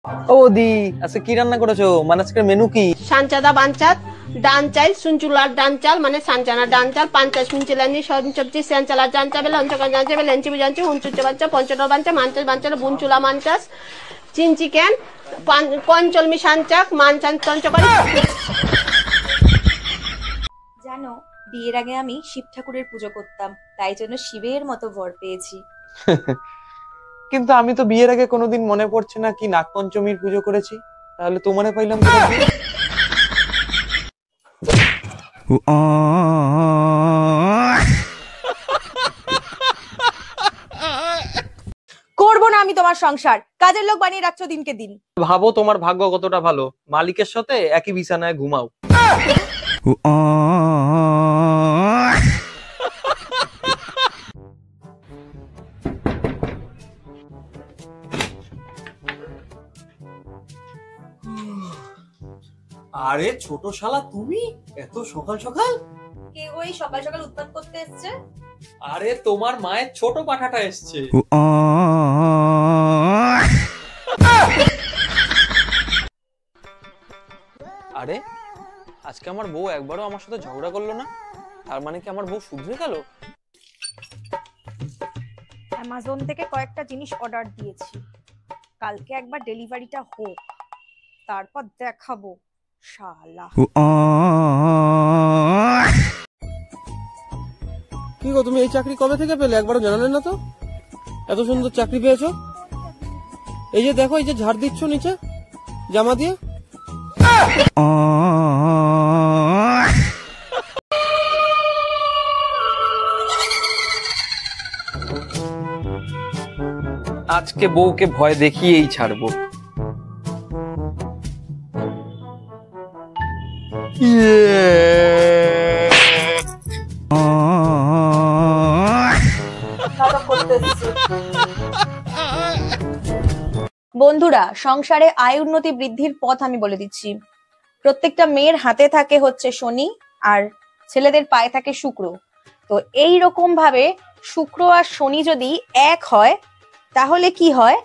ও দি, আজকে কি রান্না করেছো? মানে আজকের মেনু কি? সানচাদা বানচাত ডান চাইল সুনচুলার ডান চাল মানে সানচানা ডান চাল 50 মিনিট সবজি সেনচালা ডান চাবে লঞ্চকা ডান চাবে লেঞ্চি বিজাঞ্চি হুনচুচে বাচ্চা পঞ্চটর বাঞ্চা মানচাস বাঞ্চার বুনচুলা মানচাস চিন চিকেন পঞ্চলমি সানচাক মানচান তঞ্চকরি। জানো, বিয়ের আগে আমি শিব ঠাকুরের পুজো করতাম, তাই জন্য শিবের মতো বর পেয়েছি। কিন্তু আমি তো বিয়ের আগে কোনোদিন মনে পড়ছে না কি নাগপঞ্চমীর পুজো করেছি। তাহলে তো মনে পাইলাম কোথা দিয়ে? করবো না আমি তোমার সংসার, কাজের লোক বানিয়ে রাখছো দিনকে দিন। ভাবো তোমার ভাগ্য কতটা ভালো, মালিকের সাথে একই বিছানায় ঘুমাও। আরে ছোট শালা, তুমি এত সকাল সকাল? কে ওই সকাল সকাল উৎপাত করতে এসছে? আরে তোমার মায়ের ছোট পাঠাটা এসছে। আরে আজকে আমার বউ একবারও আমার সাথে ঝগড়া করলো না, তার মানে কি আমার বউ শুধরে গেল? অ্যামাজন থেকে কয়েকটা জিনিস অর্ডার দিয়েছি, কালকে একবার ডেলিভারিটা হোক, তারপর দেখাবো শালা। কি গো, তুমি এই চাকরি কবে থেকে পেলে? একবারও জানালেন না তো। এত সুন্দর চাকরি পেয়েছো। এই যে দেখো, এই যে ঝাড় দিচ্ছ নিচে জামা দিয়ে। আজকে বউকে ভয় দেখিয়েই ছাড়বো। বন্ধুরা, সংসারে আয় উন্নতি বৃদ্ধির পথ আমি বলে দিচ্ছি। প্রত্যেকটা মেয়ের হাতে থাকে হচ্ছে শনি, আর ছেলেদের পায়ে থাকে শুক্র। তো এই রকম ভাবে শুক্র আর শনি যদি এক হয় তাহলে কি হয়?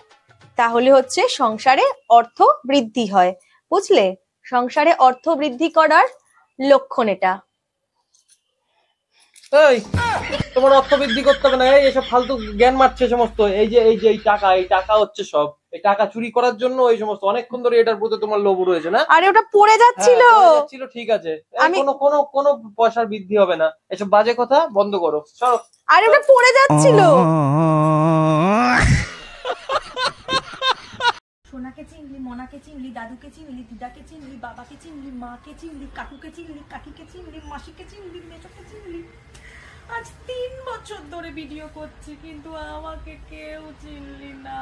তাহলে হচ্ছে সংসারে অর্থ বৃদ্ধি হয়। বুঝলে? সংসারে অর্থ বৃদ্ধি করার লক্ষণ এটা। এই তোমার অর্থ বৃদ্ধি করতে হবে না, এইসব ফালতু জ্ঞান মারছে সমস্ত। এই যে এই টাকা হচ্ছে সব, এই টাকা চুরি করার জন্য এই সমস্ত। অনেকক্ষণ ধরে এটার প্রতি তোমার লোভ রয়েছে না? আরে ওটা পড়ে যাচ্ছিল। ঠিক আছে, কোনো পয়সার বৃদ্ধি হবে না। এসব বাজে কথা বন্ধ করো, চলো। আরে ওটা পড়ে যাচ্ছিল। সোনাকে চিনলি, মনাকে চিনলি, দাদুকে চিনলি, দিদাকে চিনলি, বাবাকে চিনলি, মাকে চিনলি, কাকুকে চিনলি, কাকিকে চিনলি, মাসিকে চিনলি, মেজোকে চিনলি। আজ 3 বছর ধরে ভিডিও করছি, কিন্তু আমাকে কেউ চিনলি না।